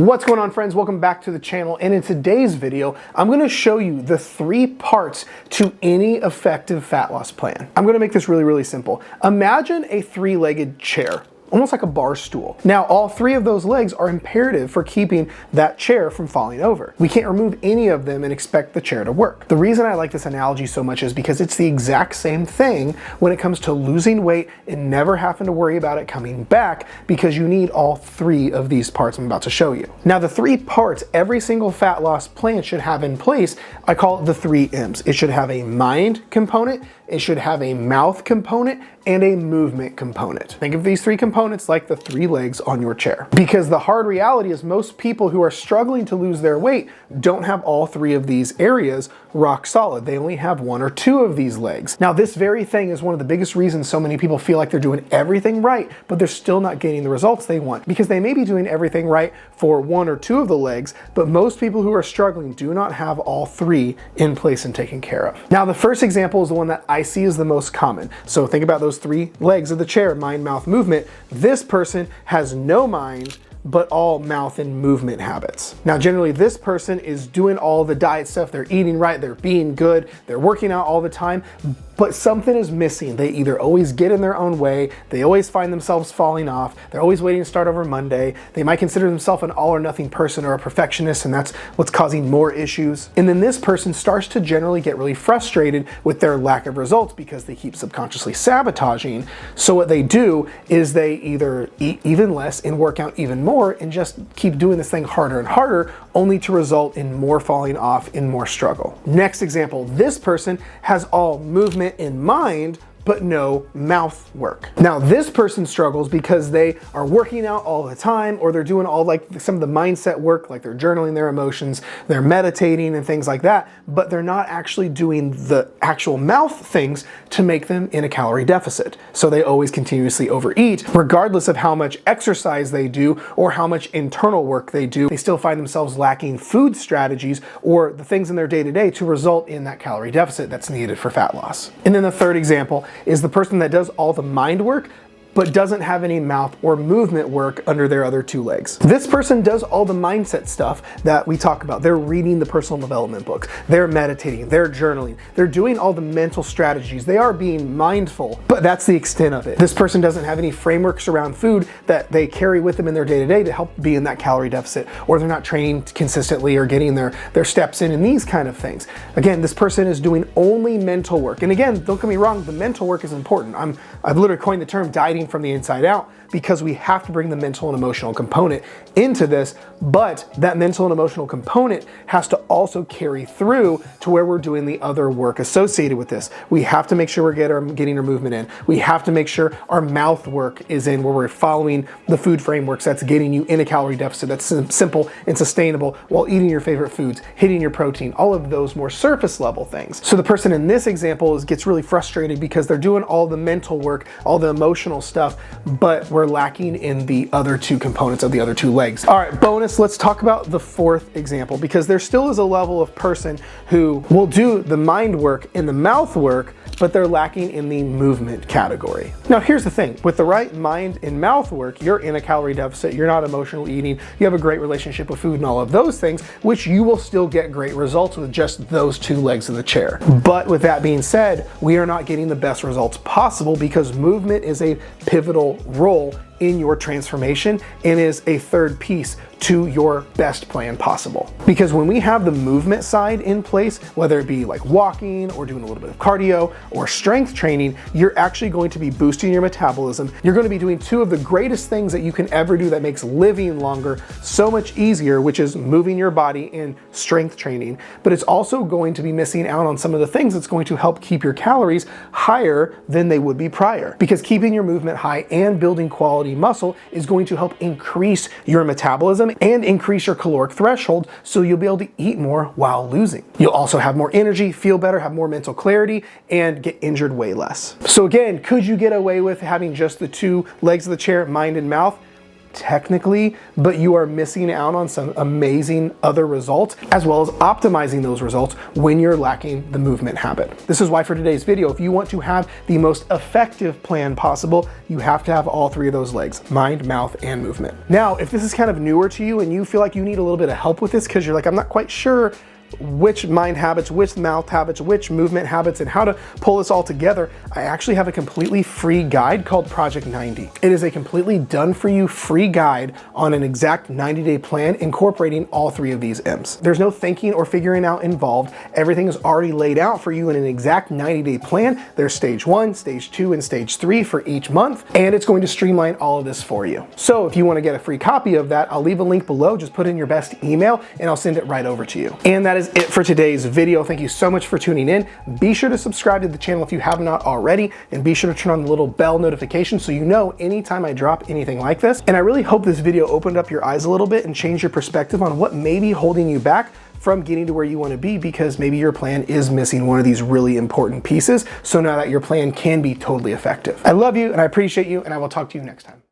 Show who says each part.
Speaker 1: What's going on, friends? Welcome back to the channel, and in today's video I'm going to show you the 3 parts to any effective fat loss plan. I'm going to make this really simple. Imagine a 3-legged chair, almost like a bar stool. Now, all 3 of those legs are imperative for keeping that chair from falling over. We can't remove any of them and expect the chair to work. The reason I like this analogy so much is because it's the exact same thing when it comes to losing weight and never having to worry about it coming back, because you need all 3 of these parts I'm about to show you. Now, the 3 parts every single fat loss plan should have in place, I call it the 3 M's. It should have a mind component, it should have a mouth component, and a movement component. Think of these 3 components like the 3 legs on your chair. Because the hard reality is most people who are struggling to lose their weight don't have all 3 of these areas rock solid. They only have 1 or 2 of these legs. Now, this very thing is one of the biggest reasons so many people feel like they're doing everything right, but they're still not getting the results they want, because they may be doing everything right for 1 or 2 of the legs, but most people who are struggling do not have all 3 in place and taken care of. Now, the first example is the one that I see is the most common. So think about those 3 legs of the chair: mind, mouth, movement. This person has no mind, but all mouth and movement habits. Now, generally this person is doing all the diet stuff, they're eating right, they're being good, they're working out all the time, but something is missing. They either always get in their own way, they always find themselves falling off, they're always waiting to start over Monday, they might consider themselves an all or nothing person or a perfectionist, and that's what's causing more issues. And then this person starts to generally get really frustrated with their lack of results because they keep subconsciously sabotaging. So what they do is they either eat even less and work out even more and just keep doing this thing harder and harder, only to result in more falling off and more struggle. Next example, this person has all movement in mind, but no mouth work. Now, this person struggles because they are working out all the time, or they're doing all like some of the mindset work, like they're journaling their emotions, they're meditating and things like that, but they're not actually doing the actual mouth things to make them in a calorie deficit. So they always continuously overeat, regardless of how much exercise they do or how much internal work they do. They still find themselves lacking food strategies or the things in their day-to-day to result in that calorie deficit that's needed for fat loss. And then the third example is the person that does all the mind work but doesn't have any mouth or movement work under their other 2 legs. This person does all the mindset stuff that we talk about. They're reading the personal development books, they're meditating, they're journaling, they're doing all the mental strategies, they are being mindful, but that's the extent of it. This person doesn't have any frameworks around food that they carry with them in their day-to-day to help be in that calorie deficit, or they're not training consistently or getting their steps in and these kind of things. Again, this person is doing only mental work. And again, don't get me wrong, the mental work is important. I've literally coined the term dieting from the inside out, because we have to bring the mental and emotional component into this, but that mental and emotional component has to also carry through to where we're doing the other work associated with this. We have to make sure we're getting our movement in. We have to make sure our mouth work is in, where we're following the food frameworks that's getting you in a calorie deficit that's simple and sustainable while eating your favorite foods, hitting your protein, all of those more surface level things. So the person in this example gets really frustrated because they're doing all the mental work, all the emotional stuff, but we're lacking in the other 2 components of the other 2 legs. All right, bonus, let's talk about the 4th example, because there still is a level of person who will do the mind work and the mouth work, but they're lacking in the movement category. Now, here's the thing. With the right mind and mouth work, you're in a calorie deficit, you're not emotional eating, you have a great relationship with food and all of those things, which you will still get great results with just those 2 legs of the chair. But with that being said, we are not getting the best results possible because movement is a pivotal role in your transformation and is a 3rd piece to your best plan possible. Because when we have the movement side in place, whether it be like walking or doing a little bit of cardio or strength training, you're actually going to be boosting your metabolism. You're going to be doing 2 of the greatest things that you can ever do that makes living longer so much easier, which is moving your body and strength training. But it's also going to be missing out on some of the things that's going to help keep your calories higher than they would be prior. Because keeping your movement high and building quality muscle is going to help increase your metabolism and increase your caloric threshold, so you'll be able to eat more while losing. You'll also have more energy, feel better, have more mental clarity, and get injured way less. So again, could you get away with having just the 2 legs of the chair, mind and mouth? technically, but you are missing out on some amazing other results, as well as optimizing those results when you're lacking the movement habit. This is why for today's video, if you want to have the most effective plan possible, you have to have all three of those legs: mind, mouth, and movement. Now, if this is kind of newer to you and you feel like you need a little bit of help with this because you're like, I'm not quite sure which mind habits, which mouth habits, which movement habits, and how to pull this all together, I actually have a completely free guide called Project 90. It is a completely done for you free guide on an exact 90-day plan incorporating all three of these M's. There's no thinking or figuring out involved. Everything is already laid out for you in an exact 90-day plan. There's stage 1, stage 2, and stage 3 for each month, and it's going to streamline all of this for you. So if you want to get a free copy of that, I'll leave a link below. Just put in your best email and I'll send it right over to you. And that is it for today's video. Thank you so much for tuning in. Be sure to subscribe to the channel if you have not already, and be sure to turn on the little bell notification so you know anytime I drop anything like this. And I really hope this video opened up your eyes a little bit and changed your perspective on what may be holding you back from getting to where you want to be, because maybe your plan is missing one of these really important pieces. So now that your plan can be totally effective. I love you and I appreciate you, and I will talk to you next time.